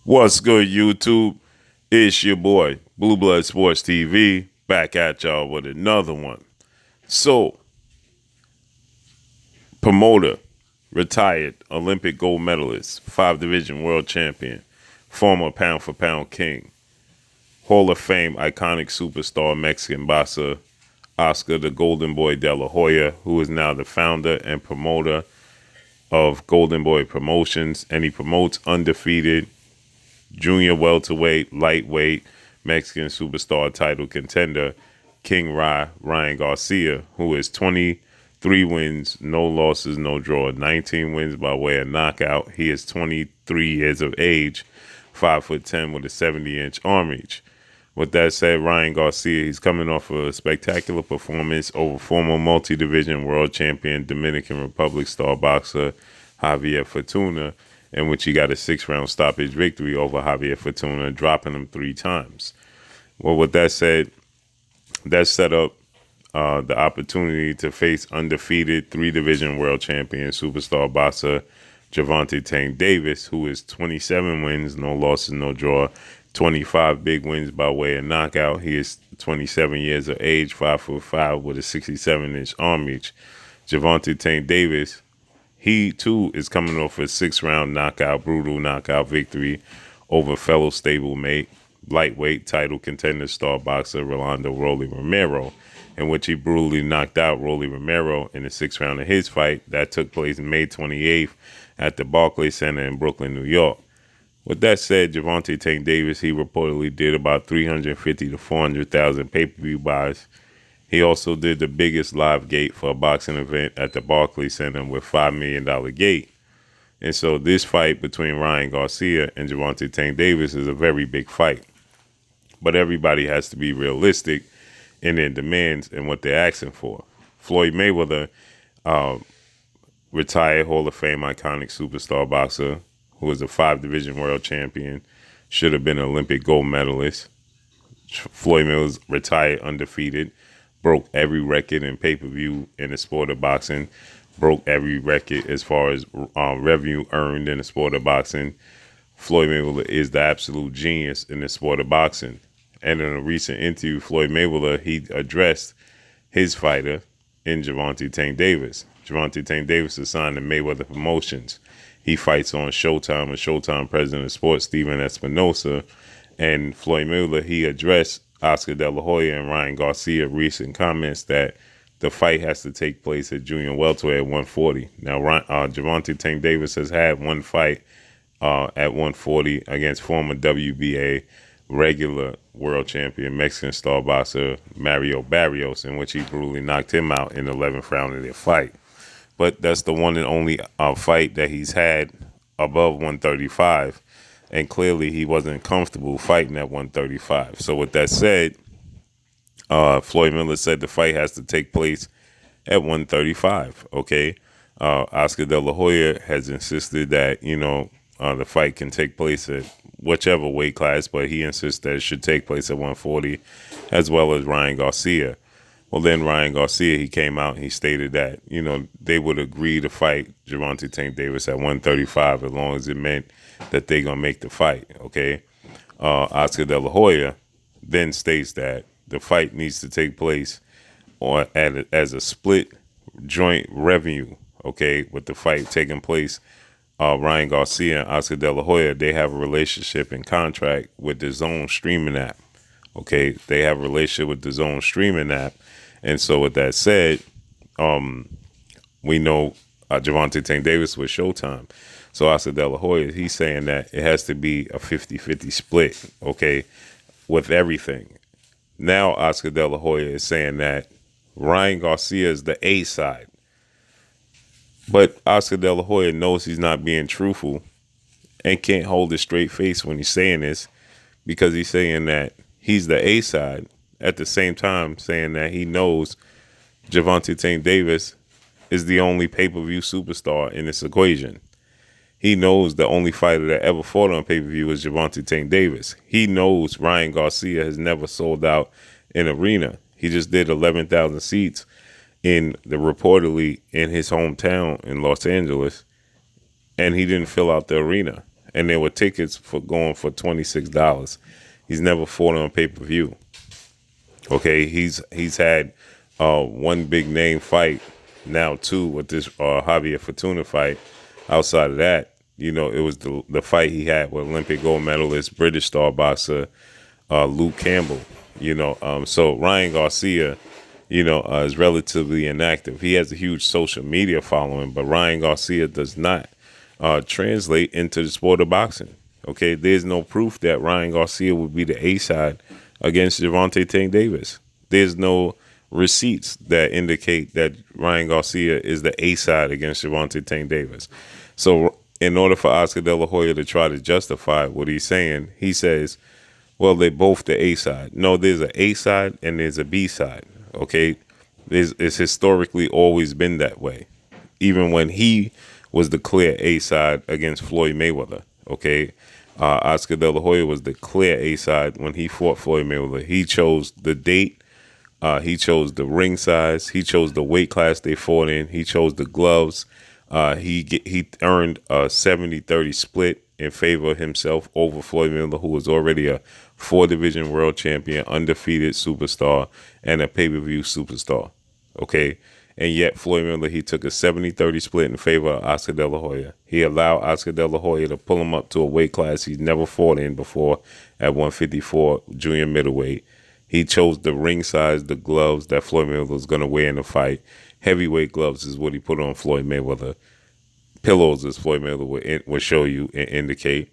What's good, YouTube? It's your boy, Blue Blood Sports TV, back at y'all with another one. So, promoter, retired Olympic gold medalist, 5 division world champion, former pound for pound king, Hall of Fame iconic superstar Mexican boxer, Oscar the Golden Boy Dela Hoya, who is now the founder and promoter of Golden Boy Promotions, and he promotes undefeated junior welterweight, lightweight, Mexican superstar title contender, Ryan Garcia, who is 23 wins, no losses, no draw, 19 wins by way of knockout. He is 23 years of age, 5'10" with a 70-inch arm reach. With that said, Ryan Garcia, he's coming off a spectacular performance over former multi-division world champion Dominican Republic star boxer Javier Fortuna, in which he got a 6-round stoppage victory over Javier Fortuna, dropping him 3 times. Well, with that said, that set up the opportunity to face undefeated 3-division world champion superstar boxer Gervonta Tank Davis, who is 27 wins, no losses, no draw, 25 big wins by way of knockout. He is 27 years of age, 5'5" with a 67-inch arm reach. Gervonta Tank Davis, he too is coming off a 6-round brutal knockout victory over fellow stablemate, lightweight title contender star boxer Rolando Rolly Romero, in which he brutally knocked out Rolly Romero in the 6th round of his fight. That took place May 28th at the Barclays Center in Brooklyn, New York. With that said, Gervonta Tank Davis, he reportedly did about 350 to 400,000 pay-per-view buys. He also did the biggest live gate for a boxing event at the Barclays Center with $5 million gate. And so this fight between Ryan Garcia and Gervonta Tank Davis is a very big fight. But everybody has to be realistic in their demands and what they're asking for. Floyd Mayweather, retired Hall of Fame iconic superstar boxer, who was a 5-division world champion, should have been an Olympic gold medalist. Floyd Mayweather retired undefeated, broke every record in pay-per-view in the sport of boxing, broke every record as far as revenue earned in the sport of boxing. Floyd Mayweather is the absolute genius in the sport of boxing. And in a recent interview, Floyd Mayweather, he addressed his fighter in Gervonta Tank Davis. Gervonta Tank Davis is signed to Mayweather Promotions. He fights on Showtime with Showtime president of sports, Steven Espinosa. And Floyd Mayweather, he addressed Oscar De La Hoya and Ryan Garcia recent comments that the fight has to take place at junior welterweight at 140. Now, Gervonta Tank Davis has had one fight at 140 against former WBA regular world champion Mexican star boxer Mario Barrios, in which he brutally knocked him out in the 11th round of their fight. But that's the one and only fight that he's had above 135. And clearly he wasn't comfortable fighting at 135. So with that said, Floyd Miller said the fight has to take place at 135, okay? Oscar De La Hoya has insisted that, the fight can take place at whichever weight class, but he insists that it should take place at 140, as well as Ryan Garcia. Well, then Ryan Garcia, he came out and he stated that, they would agree to fight Gervonta Tank Davis at 135 as long as it meant that they're going to make the fight, okay? Oscar De La Hoya then states that the fight needs to take place as a split joint revenue, okay, with the fight taking place. Ryan Garcia and Oscar De La Hoya, they have a relationship and contract with the Zone streaming app, okay? They have a relationship with the Zone streaming app. And so with that said, we know Gervonta Tank Davis with Showtime. So Oscar De La Hoya, he's saying that it has to be a 50-50 split, okay, with everything. Now Oscar De La Hoya is saying that Ryan Garcia is the A side. But Oscar De La Hoya knows he's not being truthful and can't hold a straight face when he's saying this, because he's saying that he's the A side, at the same time saying that he knows Gervonta Tank Davis is the only pay-per-view superstar in this equation. He knows the only fighter that ever fought on pay-per-view is Gervonta Tank Davis. He knows Ryan Garcia has never sold out an arena. He just did 11,000 seats reportedly in his hometown in Los Angeles, and he didn't fill out the arena. and there were tickets for going for $26. He's never fought on pay-per-view. Okay, he's had one big name fight, now two with this Javier Fortuna fight. Outside of that, it was the fight he had with Olympic gold medalist, British star boxer Luke Campbell. So Ryan Garcia, is relatively inactive. He has a huge social media following, but Ryan Garcia does not translate into the sport of boxing. Okay, there's no proof that Ryan Garcia would be the A side against Gervonta Tank Davis. There's no receipts that indicate that Ryan Garcia is the A side against Gervonta Tank Davis. So in order for Oscar De La Hoya to try to justify what he's saying, he says, well, they're both the A side. No, there's an A side and there's a B side. Okay, it's historically always been that way. Even when he was the clear A side against Floyd Mayweather. Okay, Oscar De La Hoya was the clear A side when he fought Floyd Mayweather. He chose the date. He chose the ring size. He chose the weight class they fought in. He chose the gloves. He earned a 70-30 split in favor of himself over Floyd Mayweather, who was already a 4-division world champion, undefeated superstar, and a pay-per-view superstar. Okay? And yet Floyd Mayweather, he took a 70-30 split in favor of Oscar De La Hoya. He allowed Oscar De La Hoya to pull him up to a weight class he's never fought in before at 154 junior middleweight. He chose the ring size, the gloves that Floyd Mayweather was going to wear in the fight. Heavyweight gloves is what he put on Floyd Mayweather. Pillows, as Floyd Mayweather would show you and indicate.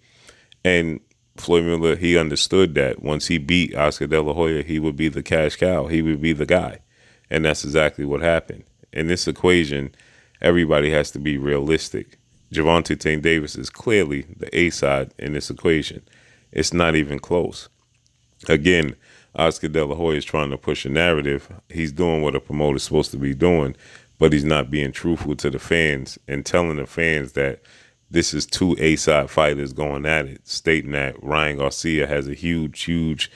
And Floyd Mayweather, he understood that once he beat Oscar De La Hoya, he would be the cash cow. He would be the guy. And that's exactly what happened. In this equation, everybody has to be realistic. Gervonta Tank Davis is clearly the A side in this equation. It's not even close. Again, Oscar De La Hoya is trying to push a narrative. He's doing what a promoter's supposed to be doing, but he's not being truthful to the fans and telling the fans that this is two A-side fighters going at it, stating that Ryan Garcia has a huge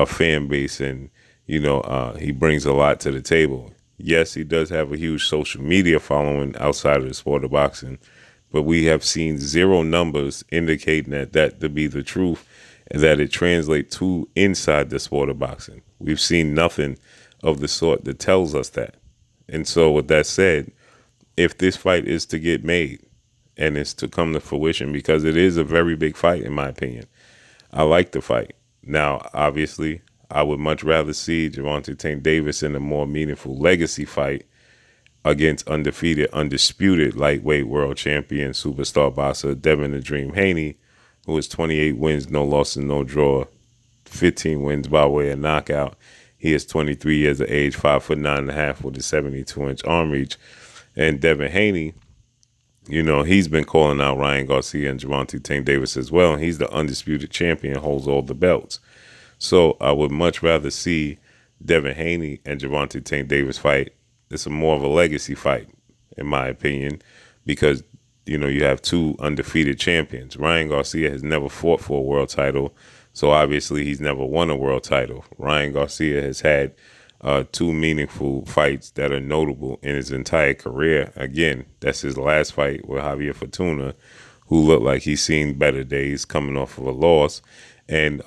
fan base and, he brings a lot to the table. Yes, he does have a huge social media following outside of the sport of boxing, but we have seen zero numbers indicating that to be the truth and that it translates to inside the sport of boxing. We've seen nothing of the sort that tells us that. And so with that said, if this fight is to get made and it's to come to fruition, because it is a very big fight in my opinion, I like the fight. Now, obviously, I would much rather see Gervonta Tank Davis in a more meaningful legacy fight against undisputed lightweight world champion, superstar boxer Devin the Dream Haney, who has 28 wins, no losses, no draw, 15 wins by way of knockout. He is 23 years of age, 5'9.5" with a 72-inch arm reach. And Devin Haney, he's been calling out Ryan Garcia and Gervonta Tank Davis as well. And he's the undisputed champion, holds all the belts. So I would much rather see Devin Haney and Gervonta Tank Davis fight. It's more of a legacy fight, in my opinion, because you have two undefeated champions. Ryan Garcia has never fought for a world title, so obviously he's never won a world title. Ryan Garcia has had two meaningful fights that are notable in his entire career. Again, that's his last fight with Javier Fortuna, who looked like he's seen better days coming off of a loss. And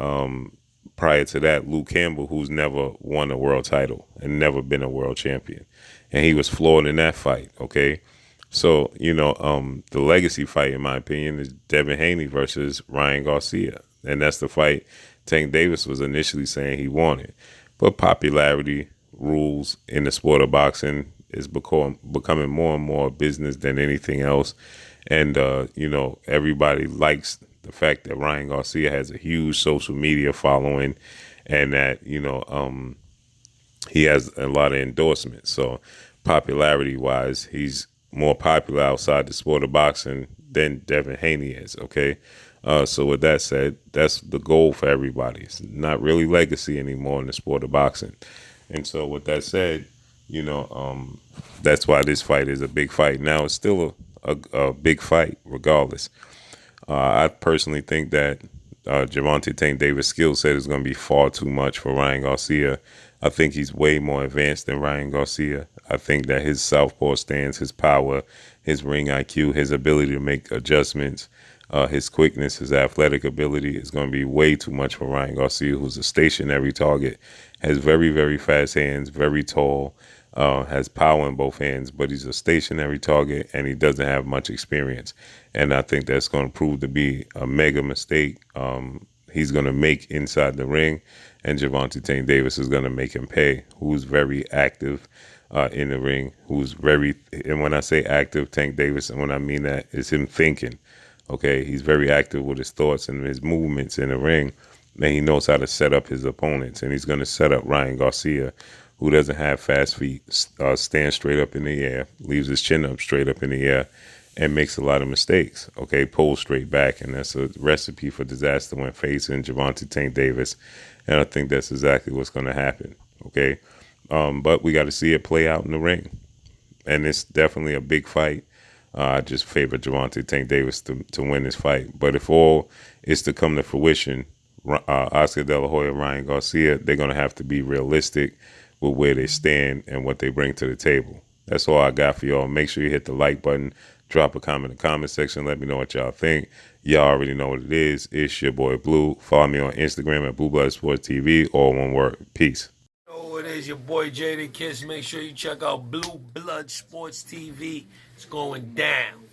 prior to that, Luke Campbell, who's never won a world title and never been a world champion. And he was floored in that fight, okay? So, the legacy fight, in my opinion, is Devin Haney versus Ryan Garcia. And that's the fight Tank Davis was initially saying he wanted. But popularity rules in the sport of boxing is becoming more and more business than anything else. And, everybody likes the fact that Ryan Garcia has a huge social media following and that, he has a lot of endorsements. So popularity-wise, he's more popular outside the sport of boxing than Devin Haney is, okay? So with that said, that's the goal for everybody. It's not really legacy anymore in the sport of boxing. And so with that said, that's why this fight is a big fight. Now, it's still a big fight regardless. I personally think that Gervonta Tank Davis' skill set is going to be far too much for Ryan Garcia. I think he's way more advanced than Ryan Garcia. I think that his southpaw stance, his power, his ring IQ, his ability to make adjustments, His quickness, his athletic ability is going to be way too much for Ryan Garcia, who's a stationary target, has very, very fast hands, very tall, has power in both hands, but he's a stationary target and he doesn't have much experience. And I think that's going to prove to be a mega mistake. He's going to make inside the ring, and Gervonta Tank Davis is going to make him pay, who's very active in the ring, and when I say active, Tank Davis, and when I mean that, is him thinking. Okay, he's very active with his thoughts and his movements in the ring, and he knows how to set up his opponents, and he's going to set up Ryan Garcia, who doesn't have fast feet, stands straight up in the air, leaves his chin up straight up in the air, and makes a lot of mistakes. Okay, pulls straight back, and that's a recipe for disaster when facing Gervonta Tank Davis, and I think that's exactly what's going to happen. Okay, but we got to see it play out in the ring, and it's definitely a big fight. I just favor Gervonta Tank Davis to win this fight. But if all is to come to fruition, Oscar De La Hoya, Ryan Garcia, they're going to have to be realistic with where they stand and what they bring to the table. That's all I got for y'all. Make sure you hit the like button. Drop a comment in the comment section. Let me know what y'all think. Y'all already know what it is. It's your boy Blue. Follow me on Instagram at Blue Blood Sports TV. All one word. Peace. Oh, it is your boy Jada Kiss. Make sure you check out Blue Blood Sports TV. It's going down.